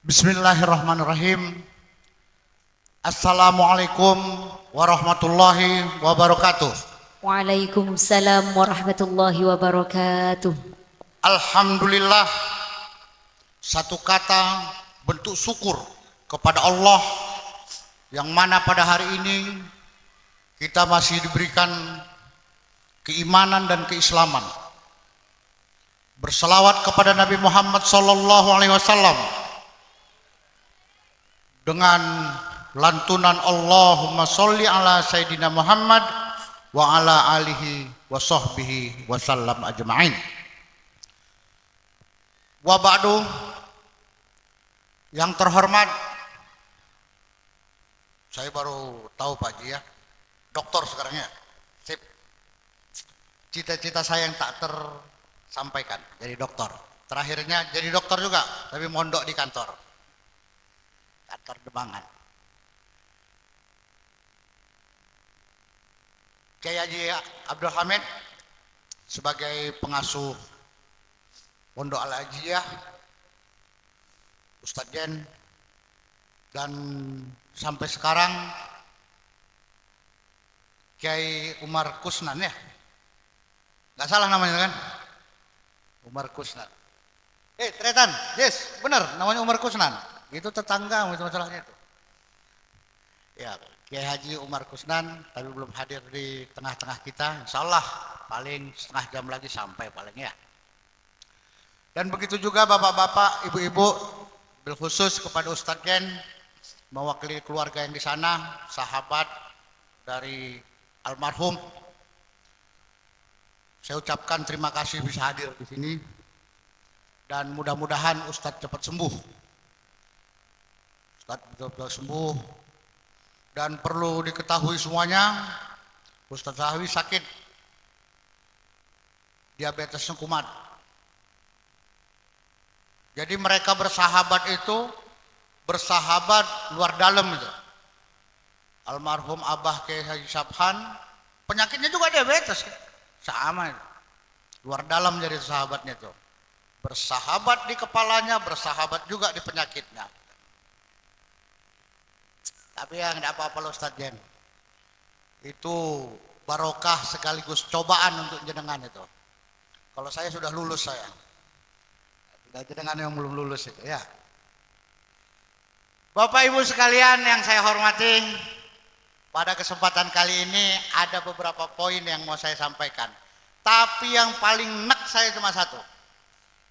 Bismillahirrahmanirrahim. Assalamualaikum warahmatullahi wabarakatuh. Waalaikumsalam warahmatullahi wabarakatuh. Alhamdulillah, satu kata bentuk syukur kepada Allah yang mana pada hari ini kita masih diberikan keimanan dan keislaman. Berselawat kepada Nabi Muhammad SAW dengan lantunan Allahumma sholli ala Sayyidina Muhammad wa ala alihi wa sahbihi wasallam ajma'in. Wa ba'du, yang terhormat, saya baru tahu Pak Ji ya, dokter sekarang ya. Sip. Cita-cita saya yang tak tersampaikan jadi dokter. Terakhirnya jadi dokter juga, tapi mondok di kantor Demangan. Kiai Haji Abdul Hamid sebagai pengasuh Pondok Al-Hajiyah, Ustadz Jen, dan sampai sekarang Kiai Umar Kusnan ya, nggak salah namanya kan, Umar Kusnan. Tretan, yes, benar namanya Umar Kusnan. Itu tetangga itu masalahnya itu. Ya, Kiai Haji Umar Kusnan tapi belum hadir di tengah-tengah kita. Insya Allah paling setengah jam lagi sampai paling ya. Dan begitu juga bapak-bapak, ibu-ibu, bilkhusus kepada Ustadz Jen mewakili keluarga yang di sana, sahabat dari almarhum. Saya ucapkan terima kasih bisa hadir di sini dan mudah-mudahan Ustadz cepat sembuh. Ustadz betul-betul sembuh. Dan perlu diketahui semuanya, Ustadz Sahawi sakit diabetesnya kumat. Jadi mereka bersahabat itu bersahabat luar dalam itu. Almarhum Abah Kiai Haji Sabhan penyakitnya juga diabetes, sama itu. Luar dalam jadi sahabatnya itu. Bersahabat di kepalanya, bersahabat juga di penyakitnya. Tapi ya nggak apa-apa loh Ustadz Jen. Itu barokah sekaligus cobaan untuk jenengan itu. Kalau saya sudah lulus saya. Tidak jenengan yang belum lulus itu ya. Bapak Ibu sekalian yang saya hormati, pada kesempatan kali ini ada beberapa poin yang mau saya sampaikan. Tapi yang paling nek saya cuma satu.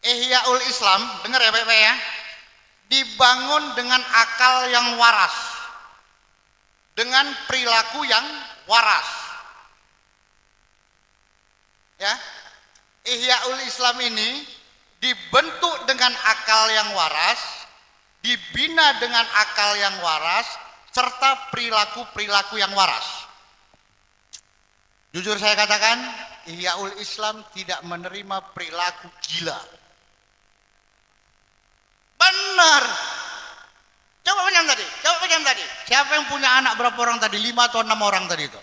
Ihyaul Islam, dengar ya Bapak ya. Dibangun dengan akal yang waras. Dengan perilaku yang waras. Ya. Ihyaul Islam ini dibentuk dengan akal yang waras, dibina dengan akal yang waras, serta perilaku-perilaku yang waras. Jujur saya katakan, Ihyaul Islam tidak menerima perilaku gila. Benar. Coba pinjam tadi. Siapa yang punya anak berapa orang tadi? 5 atau 6 orang tadi itu.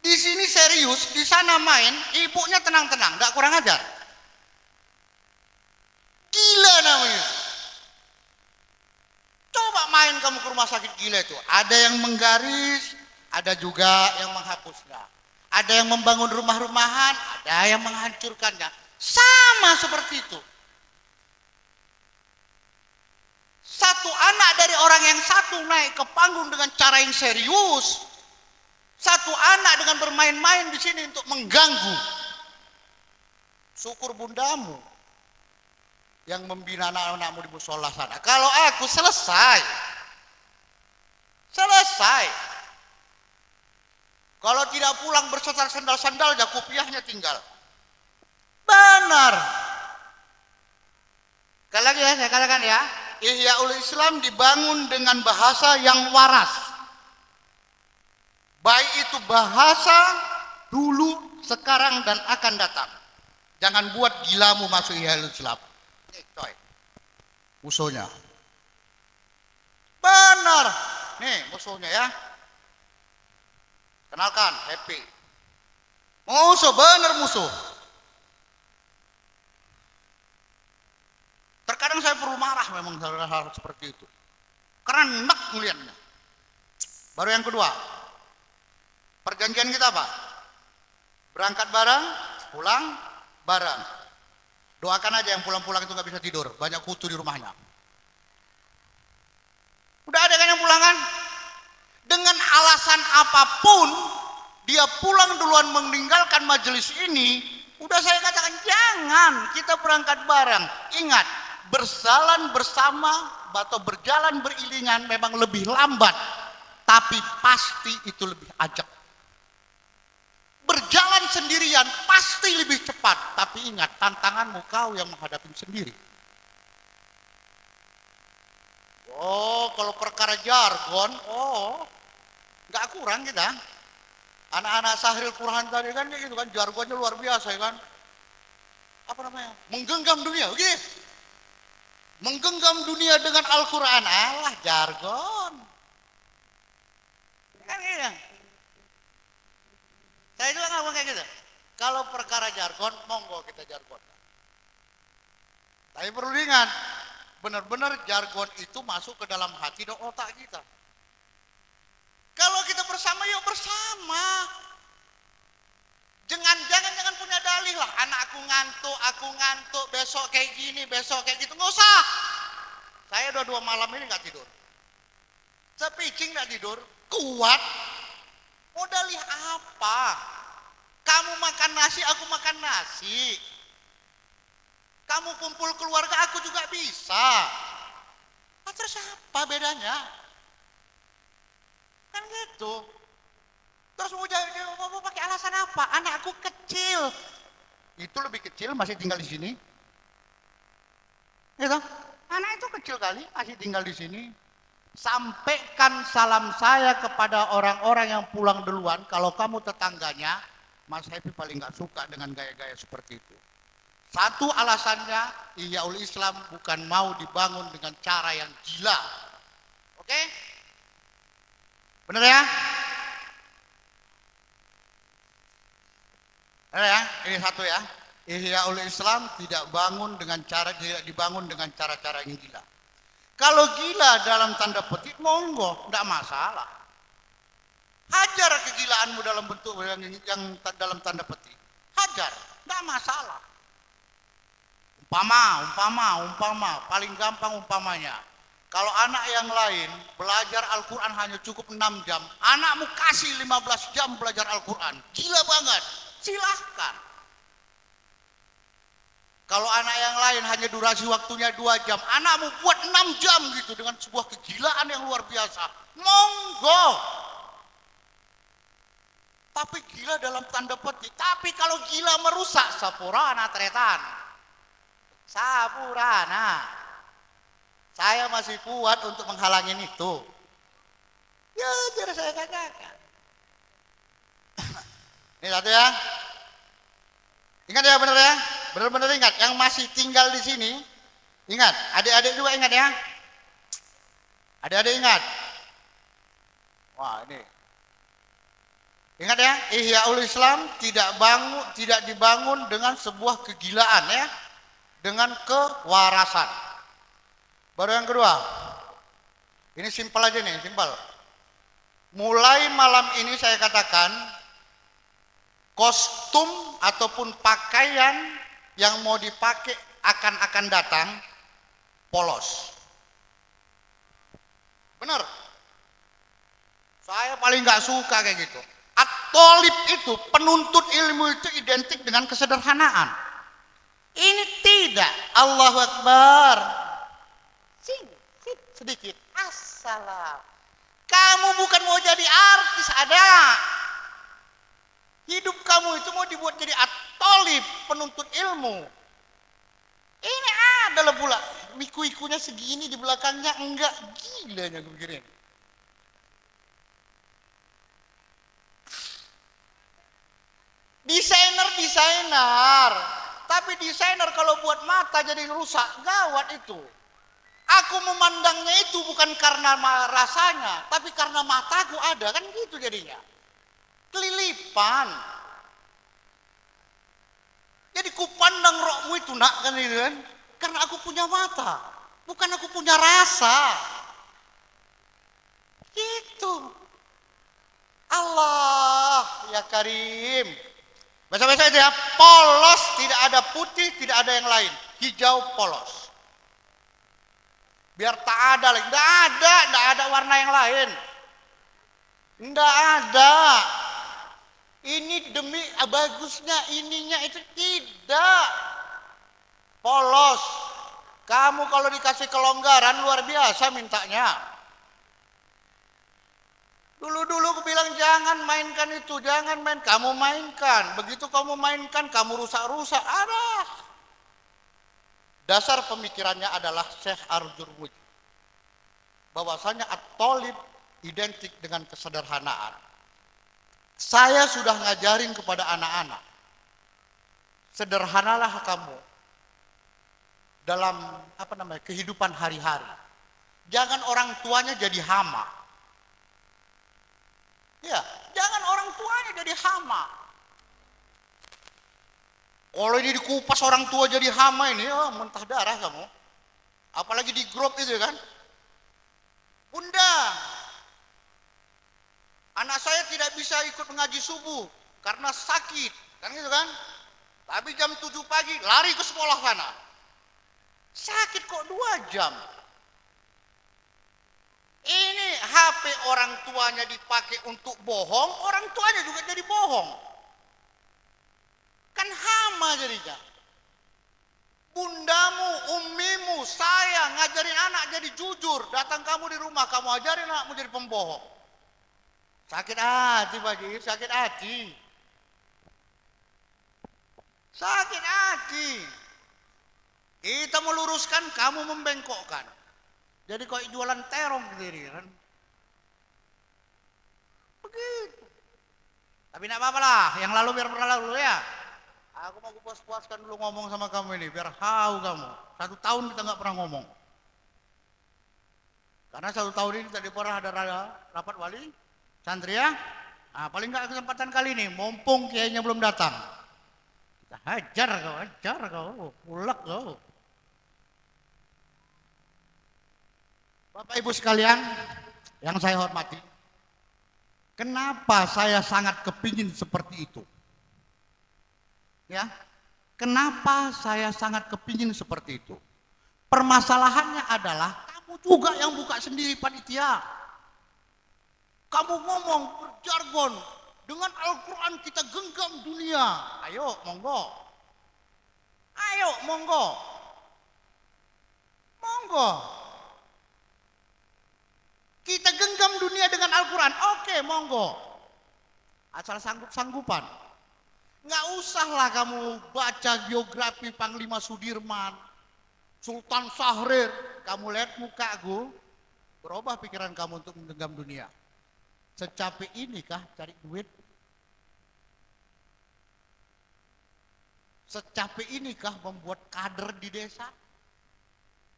Di sini serius, di sana main, ibunya tenang-tenang, enggak kurang ajar. Gila namanya. Coba main kamu ke rumah sakit gila itu. Ada yang menggaris, ada juga yang menghapusnya. Ada yang membangun rumah-rumahan, ada yang menghancurkannya. Sama seperti itu. Satu anak dari orang yang satu naik ke panggung dengan cara yang serius. Satu anak dengan bermain-main di sini untuk mengganggu. Syukur bundamu yang membina anak-anakmu di musola sana. Kalau aku selesai. Kalau tidak pulang bersetar sandal-sandal, ya kopiahnya tinggal. Benar. Sekali lagi ya, saya katakan ya. Ihyaul Islam dibangun dengan bahasa yang waras. Baik itu bahasa dulu, sekarang, dan akan datang. Jangan buat gilamu masuk Ihyaul Islam. Nih, coy. Musuhnya. Benar. Nih, musuhnya ya. Kenalkan, Happy. Musuh, benar musuh. Terkadang saya perlu marah memang hal-hal seperti itu. Karena enak melihatnya. Baru yang kedua, perjanjian kita apa? Berangkat bareng, pulang bareng. Doakan aja yang pulang-pulang itu nggak bisa tidur, banyak kutu di rumahnya. Udah ada kan yang pulang kan? Dengan alasan apapun, dia pulang duluan meninggalkan majelis ini. Udah saya katakan jangan kita berangkat bareng. Ingat, berjalan bersama atau berjalan beriringan memang lebih lambat, tapi pasti itu lebih ajak. Berjalan sendirian pasti lebih cepat, tapi ingat tantanganmu kau yang menghadapi sendiri. Oh, kalau perkara jargon, nggak kurang kita. Anak-anak Sahril Quran tadi kan gitu kan, jargonnya luar biasa ya kan. Apa namanya? Menggenggam dunia, oke? Menggenggam dunia dengan Al-Quran, alah jargon. Kan gitu. Saya juga ngomong kayak gitu. Kalau perkara jargon, monggo kita jargon. Tapi perlu diingat, benar-benar jargon itu masuk ke dalam hati dan otak kita. Kalau kita bersama, yuk bersama. Jangan punya dalih lah. Anakku aku ngantuk, besok kayak gini, besok kayak gitu. Nggak usah. Saya udah 2 malam ini nggak tidur. Sepicing nggak tidur, kuat. Mau dalih apa? Kamu makan nasi, aku makan nasi. Kamu kumpul keluarga, aku juga bisa. Nah, terus apa bedanya? Kan gitu. Terus mau pakai alasan apa? Anakku kecil. Itu lebih kecil masih tinggal di sini. Gitu. Anak itu kecil kali masih tinggal di sini. Sampaikan salam saya kepada orang-orang yang pulang duluan. Kalau kamu tetangganya, Mas Happy paling nggak suka dengan gaya-gaya seperti itu. Satu alasannya, Ihyaul Islam bukan mau dibangun dengan cara yang gila. Oke? Benar ya? Benar ya? Ini satu ya. Ihyaul Islam tidak dibangun dengan cara-cara yang gila. Kalau gila dalam tanda petik, monggo, tidak masalah. Hajar kegilaanmu dalam bentuk yang dalam tanda petik. Hajar, tidak masalah. Umpama, paling gampang umpamanya. Kalau anak yang lain belajar Al-Quran hanya cukup 6 jam, anakmu kasih 15 jam belajar Al-Quran. Gila banget, silahkan. Kalau anak yang lain hanya durasi waktunya 2 jam, anakmu buat 6 jam gitu dengan sebuah kegilaan yang luar biasa. Monggo. Tapi gila dalam tanda petik. Tapi kalau gila merusak, sapurana tretan. Sapurana. Saya masih kuat untuk menghalangi itu. Ya, jadi saya katakan. Ini satu ya. Ingat ya, benar ya? Benar-benar ingat, yang masih tinggal di sini, ingat, adik-adik juga ingat ya. Adik-adik ingat. Wah, ini. Ingat ya, Ihyaul Islam tidak dibangun dengan sebuah kegilaan ya, dengan kewarasan. Baru yang kedua. Ini simpel aja nih, simpel. Mulai malam ini saya katakan, kostum ataupun pakaian yang mau dipakai akan datang polos. Benar. Saya paling nggak suka kayak gitu. At-Thalib itu, penuntut ilmu itu identik dengan kesederhanaan. Ini tidak. Allahu Akbar. Sedikit. Assalam. Kamu bukan mau jadi artis, ada. Hidup kamu itu mau dibuat jadi at-thalib, penuntut ilmu. Ini adalah pula miku-ikunya segini di belakangnya, enggak gilanya gue pikirin. Desainer, tapi desainer kalau buat mata jadi rusak, gawat itu. Aku memandangnya itu bukan karena rasanya, tapi karena mataku ada, kan gitu jadinya. Kelilipan. Jadi ku pandang rokmu itu nak, kan itu kan. Karena aku punya mata, bukan aku punya rasa. Gitu. Allah ya Karim. Bahasa-bahasa itu ya, polos, tidak ada putih, tidak ada yang lain. Hijau polos. Biar tak ada lagi. Tidak ada warna yang lain. Tidak ada. Ini demi bagusnya ininya itu tidak. Polos. Kamu kalau dikasih kelonggaran luar biasa mintanya. Dulu-dulu aku bilang jangan mainkan itu, jangan main. Kamu mainkan. Begitu kamu mainkan, kamu rusak-rusak. Ada. Dasar pemikirannya adalah Syekh Arjurwud. Bahwasanya at-thalib identik dengan kesederhanaan. Saya sudah ngajarin kepada anak-anak. Sederhanalah kamu dalam kehidupan hari-hari. Jangan orang tuanya jadi hama. Ya, jangan orang tuanya jadi hama. Kalau ini dikupas orang tua jadi hama ini, oh, muntah darah kamu. Apalagi di grup itu kan. Bunda, anak saya tidak bisa ikut mengaji subuh karena sakit, kan gitu kan? Tapi jam 7 pagi lari ke sekolah sana. Sakit kok 2 jam. Ini HP orang tuanya dipakai untuk bohong, orang tuanya juga jadi bohong. Kan hama jadinya. Bundamu, ummimu, saya ngajarin anak jadi jujur. Datang kamu di rumah, kamu ajarin anakmu jadi pembohong. Sakit hati Pak Ji, sakit hati. Sakit hati. Kita meluruskan, kamu membengkokkan. Jadi kok jualan terong sendiri kan. Begitu. Tapi tidak apa-apa lah, yang lalu biar berlalu ya. Aku mau puas-puaskan dulu ngomong sama kamu ini, biar tahu kamu. 1 tahun kita nggak pernah ngomong. Karena 1 tahun ini tadi pernah ada rapat wali, santri ya. Nah, paling nggak kesempatan kali ini, mumpung kiainya belum datang. Kita hajar kau, ulek kau. Bapak Ibu sekalian, yang saya hormati, kenapa saya sangat kepingin seperti itu? Ya, kenapa saya sangat kepingin seperti itu? Permasalahannya adalah kamu juga yang buka sendiri panitia. Kamu ngomong berjargon dengan Al-Quran kita genggam dunia. Ayo, monggo. Ayo, monggo. Monggo. Kita genggam dunia dengan Al-Quran. Oke, monggo. Asal sanggup-sanggupan. Nggak usahlah kamu baca biografi Panglima Sudirman, Sultan Syahrir. Kamu lihat mukaku, berubah pikiran kamu untuk menggenggam dunia. Secapek inikah cari duit? Secapek inikah membuat kader di desa?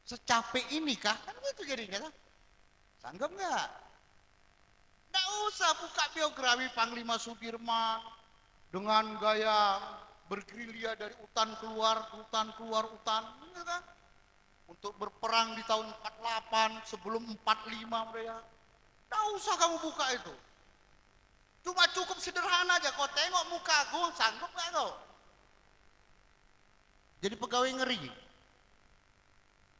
Secapek inikah? Kan gitu jadinya. Sanggup nggak? Nggak usah buka biografi Panglima Sudirman dengan gaya bergerilya dari hutan keluar, hutan, gitu kan? Untuk berperang di tahun 48 sebelum 45 mereka. Nggak usah kamu buka itu. Cuma cukup sederhana aja. Kau tengok muka aku, sanggup nggak kau? Jadi pegawai ngeri.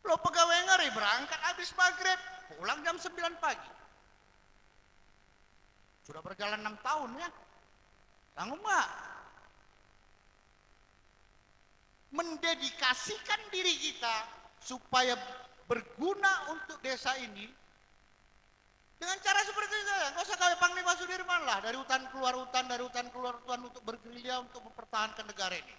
Lo pegawai ngeri berangkat habis maghrib, pulang jam 9 pagi. Sudah berjalan 6 tahun ya. Sanggup nggak? Mendedikasikan diri kita supaya berguna untuk desa ini dengan cara seperti itu. Nggak usah kayak Panglima Sudirman lah, dari hutan keluar hutan, dari hutan keluar hutan untuk bergerilya untuk mempertahankan negara ini.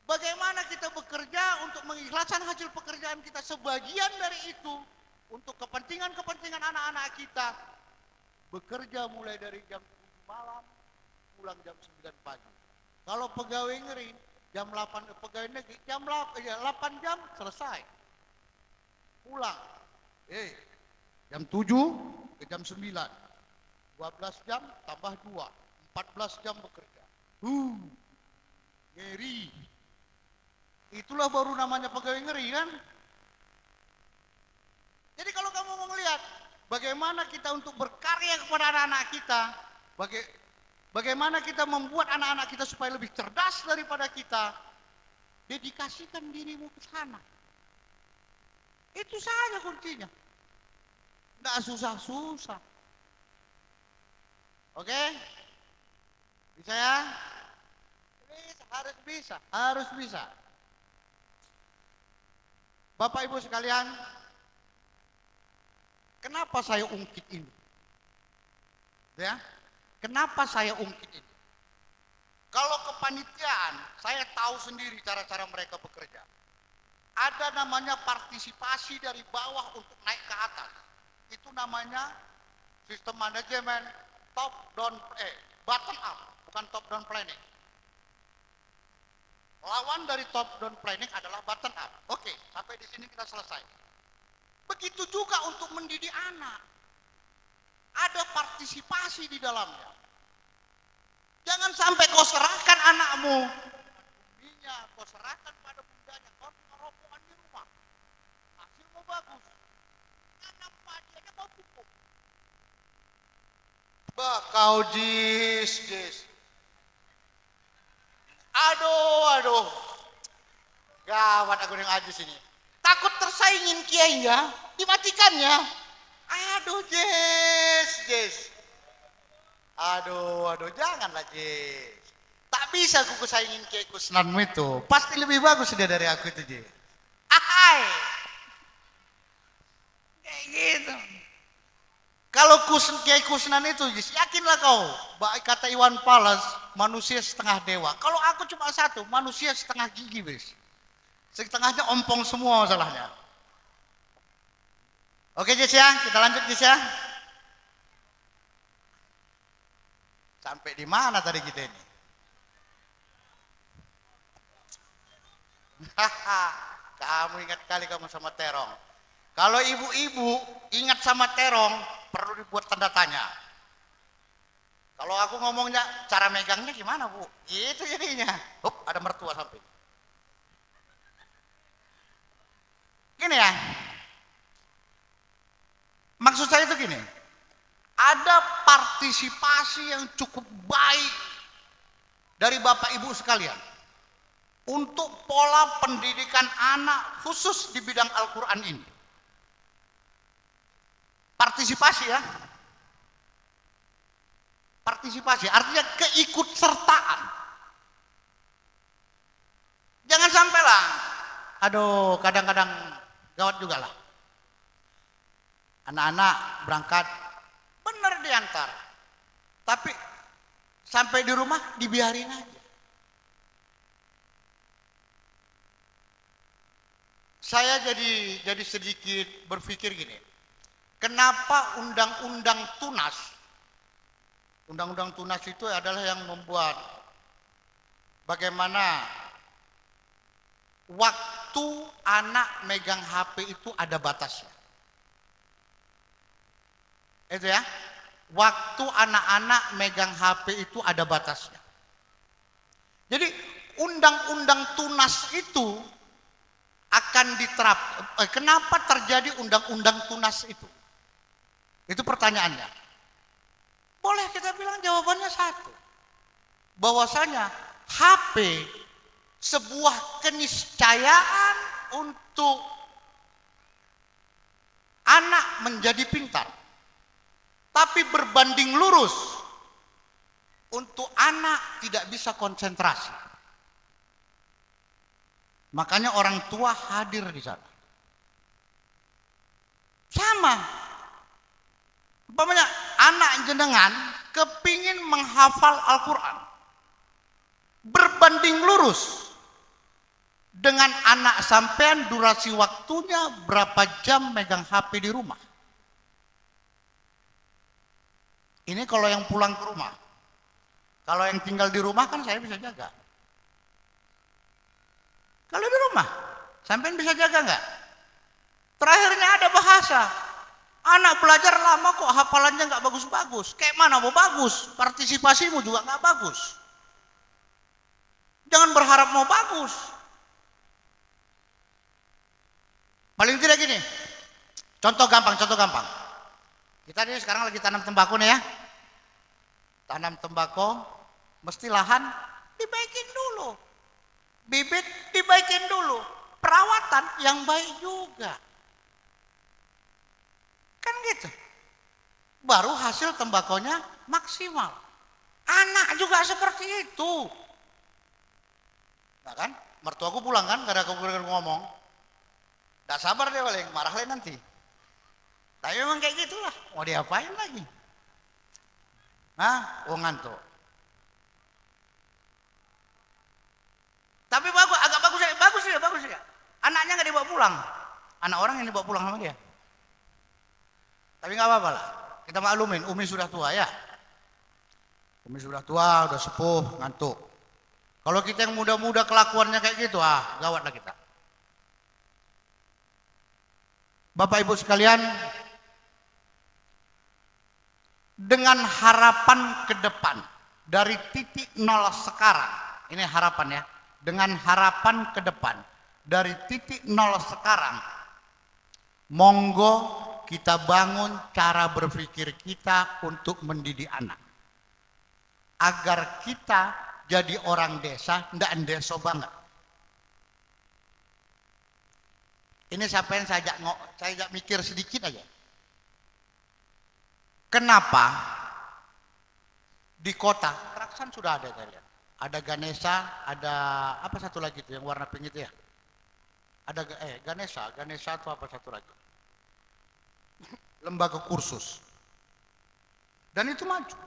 Bagaimana kita bekerja untuk mengikhlaskan hasil pekerjaan kita, sebagian dari itu untuk kepentingan anak-anak kita. Bekerja mulai dari jam 7 malam, pulang jam 9 pagi. Kalau pegawai ngeri, jam 8, pegawai negeri, jam 8 jam selesai. Pulang. Jam 7 ke jam 9. 12 jam tambah 2. 14 jam bekerja. Ngeri. Itulah baru namanya pegawai ngeri kan. Jadi kalau kamu mau melihat bagaimana kita untuk berkarya kepada anak-anak kita, bagaimana kita membuat anak-anak kita supaya lebih cerdas daripada kita, dedikasikan dirimu ke sana. Itu saja kuncinya. Nggak susah-susah. Oke? Bisa ya? Bisa, harus bisa. Bapak Ibu sekalian, kenapa saya ungkit ini? Ya, kenapa saya ungkit ini? Kalau kepanitiaan, saya tahu sendiri cara-cara mereka bekerja. Ada namanya partisipasi dari bawah untuk naik ke atas. Itu namanya sistem manajemen bottom up, bukan top down planning. Lawan dari top down planning adalah bottom up. Oke, sampai di sini kita selesai. Begitu juga untuk mendidik anak. Ada partisipasi di dalamnya. Jangan sampai kau serahkan anakmu, kau serahkan pada bundanya, kau rokokan di rumah. Hasilmu bagus. Kenapa dia mau pupuk? Kau jis. Aduh. Gawat aku dengan Ajis ini. Takut tersaingin kiainya, dimatikannya. Aduh, Jis. Aduh, janganlah Jis. Tak bisa aku kesaingin Kiai Kusnanmu itu. Pasti lebih bagus dia dari aku itu, Jis. Ahai. Kayak gitu. Kalau Kiai Kusnan itu, Jis, yakinlah kau. Baik kata Iwan Fals, manusia setengah dewa. Kalau aku cuma satu, manusia setengah gigi, Jis. Setengahnya ompong semua masalahnya. Oke, Jis ya, kita lanjut, Jis ya. Sampai di mana tadi kita ini? Kamu ingat kali kamu sama terong. Kalau ibu-ibu ingat sama terong, perlu dibuat tanda tanya. Kalau aku ngomongnya, cara megangnya gimana, Bu? Itu jadinya. Ada mertua sampai. Gini ya. Maksud saya itu gini. Ada partisipasi yang cukup baik dari Bapak Ibu sekalian untuk pola pendidikan anak khusus di bidang Al-Quran ini. Partisipasi ya. Partisipasi artinya keikutsertaan. Jangan sampailah. Aduh, kadang-kadang gawat juga lah. Anak-anak berangkat benar diantar. Tapi sampai di rumah dibiarin aja. Saya jadi sedikit berpikir gini. Kenapa undang-undang Tunas itu adalah yang membuat bagaimana waktu anak megang HP itu ada batasnya. Itu ya. Waktu anak-anak megang HP itu ada batasnya. Jadi undang-undang Tunas itu akan diterapkan. Kenapa terjadi undang-undang Tunas itu? Itu pertanyaannya. Boleh kita bilang jawabannya satu. Bahwasanya HP sebuah keniscayaan untuk anak menjadi pintar. Tapi berbanding lurus untuk anak tidak bisa konsentrasi. Makanya orang tua hadir di sana. Sama. Umpamanya anak jenengan kepingin menghafal Al-Quran. Berbanding lurus dengan anak sampean durasi waktunya berapa jam megang HP di rumah. Ini kalau yang pulang ke rumah. Kalau yang tinggal di rumah kan saya bisa jaga. Kalau di rumah, sampean bisa jaga nggak? Terakhirnya ada bahasa. Anak belajar lama kok hafalannya nggak bagus-bagus. Kayak mana mau bagus? Partisipasimu juga nggak bagus. Jangan berharap mau bagus. Paling tidak gini, contoh gampang. Kita ini sekarang lagi tanam tembakau nih ya. Tanam tembakau, mesti lahan dibaikin dulu. Bibit dibaikin dulu. Perawatan yang baik juga. Kan gitu. Baru hasil tembakonya maksimal. Anak juga seperti itu. Nah kan, mertuaku pulang kan, karena aku ngomong. Gak sabar dia paling, marah lagi nanti. Tapi memang kayak gitulah, mau diapain lagi? Hah? Oh ngantuk. Tapi bagus, agak bagus ya. Anaknya nggak dibawa pulang. Anak orang yang dibawa pulang sama dia. Tapi nggak apa-apa lah. Kita maklumin, Umi sudah tua ya. Umi sudah tua, udah sepuh, ngantuk. Kalau kita yang muda-muda kelakuannya kayak gitu, gawat lah kita. Bapak Ibu sekalian, dengan harapan ke depan dari titik nol sekarang, ini harapan ya, dengan harapan ke depan dari titik nol sekarang, monggo kita bangun cara berpikir kita untuk mendidik anak agar kita jadi orang desa, ndak endeso banget. Ini siapa yang saya ajak mikir sedikit aja. Kenapa di kota Traksan sudah ada saya lihat. Ada Ganesha, ada apa satu lagi itu yang warna pink itu ya? Ada Ganesha itu apa satu lagi? Lembaga kursus. Dan itu maju.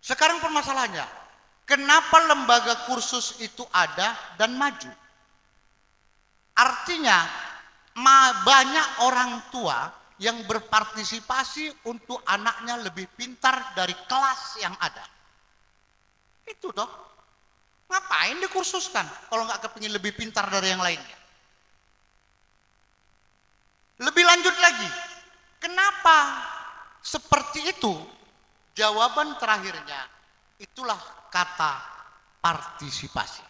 Sekarang permasalahannya, kenapa lembaga kursus itu ada dan maju? Artinya banyak orang tua yang berpartisipasi untuk anaknya lebih pintar dari kelas yang ada. Itu toh. Ngapain dikursuskan kalau nggak kepingin lebih pintar dari yang lainnya? Lebih lanjut lagi, kenapa seperti itu? Jawaban terakhirnya itulah kata partisipasi.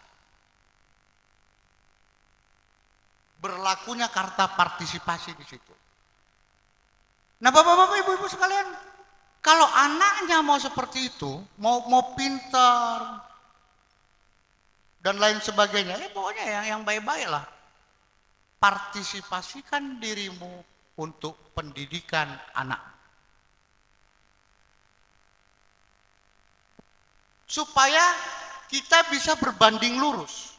Berlakunya kata partisipasi di situ. Nah, bapak-bapak, ibu-ibu sekalian, kalau anaknya mau seperti itu, mau pintar dan lain sebagainya, ya pokoknya yang baik-baik lah. Partisipasikan dirimu untuk pendidikan anak. Supaya kita bisa berbanding lurus.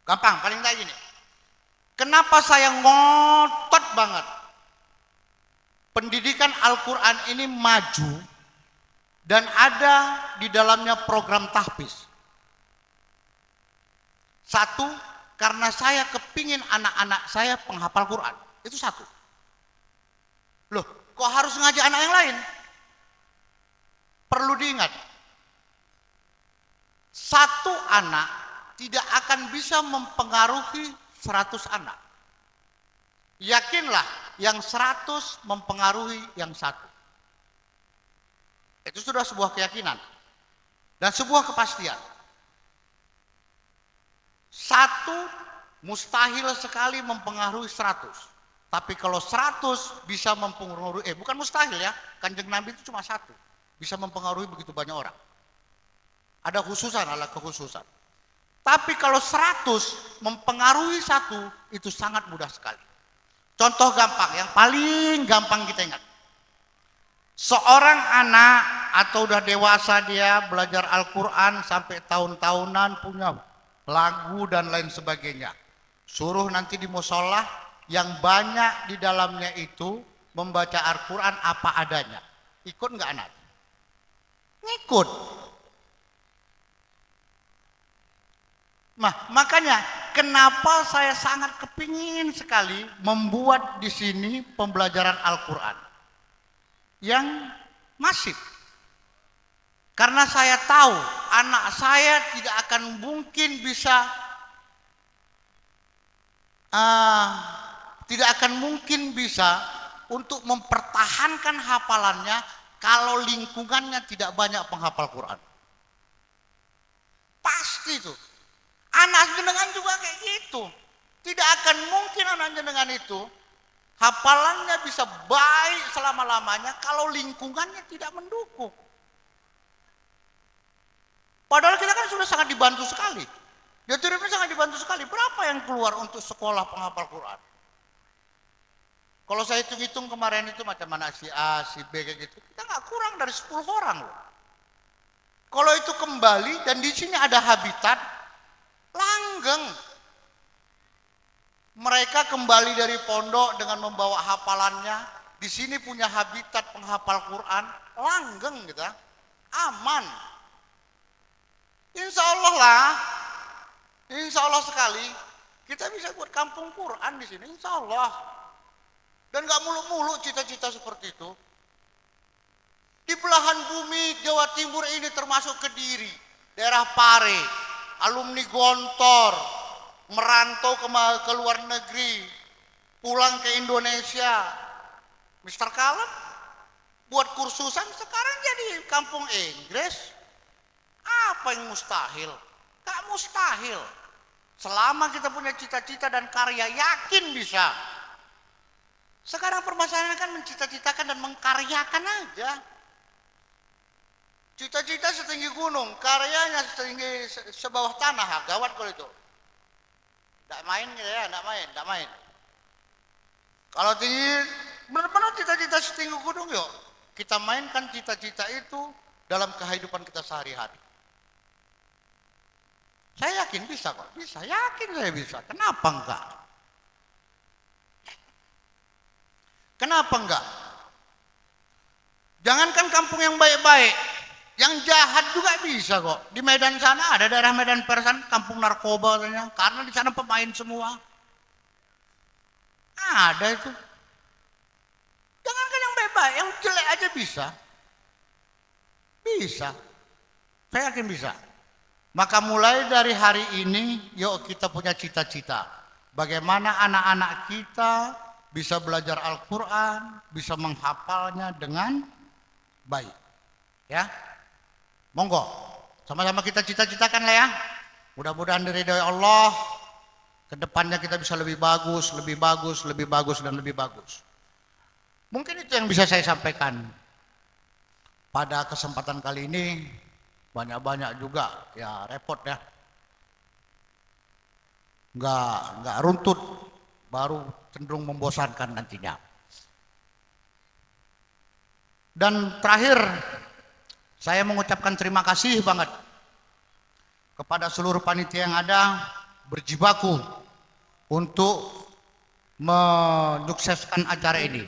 Gampang, paling tak gini. Kenapa saya ngotot banget pendidikan Al-Quran ini maju dan ada di dalamnya program tahfiz? Satu, karena saya kepingin anak-anak saya penghafal Quran. Itu satu. Loh, kok harus ngajak anak yang lain? Perlu diingat, satu anak tidak akan bisa mempengaruhi 100 anak. Yakinlah, yang 100 mempengaruhi yang satu. Itu sudah sebuah keyakinan dan sebuah kepastian. Satu mustahil sekali mempengaruhi 100. Tapi kalau 100 bisa mempengaruhi, bukan mustahil ya, Kanjeng Nabi itu cuma satu, bisa mempengaruhi begitu banyak orang. Ada khususan, ada kekhususan. Tapi kalau 100 mempengaruhi satu, itu sangat mudah sekali. Contoh gampang, yang paling gampang kita ingat. Seorang anak atau udah dewasa dia belajar Al-Quran sampai tahun-tahunan punya lagu dan lain sebagainya. Suruh nanti di musola yang banyak di dalamnya itu membaca Al-Quran apa adanya. Ikut nggak anak? Ngikut. Nah, makanya kenapa saya sangat kepingin sekali membuat di sini pembelajaran Al-Quran yang masif. Karena saya tahu anak saya tidak akan mungkin bisa untuk mempertahankan hafalannya kalau lingkungannya tidak banyak penghafal Quran. Pasti itu. Anak jenengan juga kayak gitu. Tidak akan mungkin anak jenengan itu hafalannya bisa baik selama-lamanya kalau lingkungannya tidak mendukung. Padahal kita kan sudah sangat dibantu sekali. Yatiripnya sangat dibantu sekali. Berapa yang keluar untuk sekolah penghafal Quran? Kalau saya hitung-hitung kemarin itu macam mana si A, si B kayak gitu, kita nggak kurang dari 10 orang loh. Kalau itu kembali dan di sini ada habitat, langgeng. Mereka kembali dari pondok dengan membawa hafalannya, di sini punya habitat penghafal Quran, langgeng gitu, aman. Insya Allah lah, insya Allah sekali kita bisa buat kampung Quran di sini, insya Allah. Dan gak muluk-muluk cita-cita seperti itu. Di belahan bumi Jawa Timur ini termasuk Kediri, daerah Pare, alumni Gontor, merantau ke luar negeri, pulang ke Indonesia. Mr. Kalem buat kursusan sekarang jadi kampung Inggris. Apa yang mustahil? Gak mustahil. Selama kita punya cita-cita dan karya, yakin bisa. Sekarang permasalahannya kan mencita-citakan dan mengkaryakan aja. Cita-cita setinggi gunung, karyanya setinggi sebawah tanah, gawat kalau itu. Tidak main ya, tidak main. Kalau tinggi, benar-benar cita-cita setinggi gunung yuk. Kita mainkan cita-cita itu dalam kehidupan kita sehari-hari. Saya yakin bisa kok, bisa, yakin saya bisa. Kenapa enggak? Kenapa enggak? Jangankan kampung yang baik-baik, yang jahat juga bisa kok. Di Medan sana ada daerah Medan Persan, kampung narkoba katanya, karena di sana pemain semua. Ada itu. Jangankan yang baik-baik, yang jelek aja bisa. Bisa. Saya yakin bisa. Maka mulai dari hari ini, yuk kita punya cita-cita. Bagaimana anak-anak kita bisa belajar Al-Quran, bisa menghafalnya dengan baik. Ya, monggo, sama-sama kita cita-citakan lah ya. Mudah-mudahan diridhoi Allah, kedepannya kita bisa lebih bagus, lebih bagus, lebih bagus, dan lebih bagus. Mungkin itu yang bisa saya sampaikan pada kesempatan kali ini. Banyak-banyak juga, ya repot ya. Nggak runtut, baru cenderung membosankan nantinya. Dan terakhir, saya mengucapkan terima kasih banget kepada seluruh panitia yang ada berjibaku untuk menyukseskan acara ini.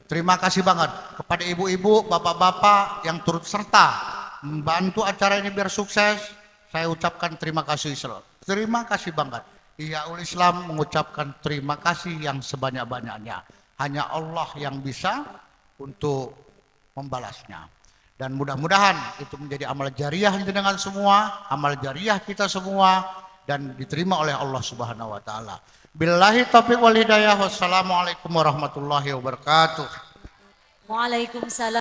Terima kasih banget kepada ibu-ibu, bapak-bapak yang turut serta membantu acara ini biar sukses. Saya ucapkan terima kasih selalu. Terima kasih banget. Ihyaul Islam mengucapkan terima kasih yang sebanyak-banyaknya. Hanya Allah yang bisa untuk membalasnya. Dan mudah-mudahan itu menjadi amal jariah dengan semua, amal jariah kita semua, dan diterima oleh Allah Subhanahu wa taala. Billahi taufiq wal hidayah. Wassalamualaikum warahmatullahi wabarakatuh. Waalaikumsalam.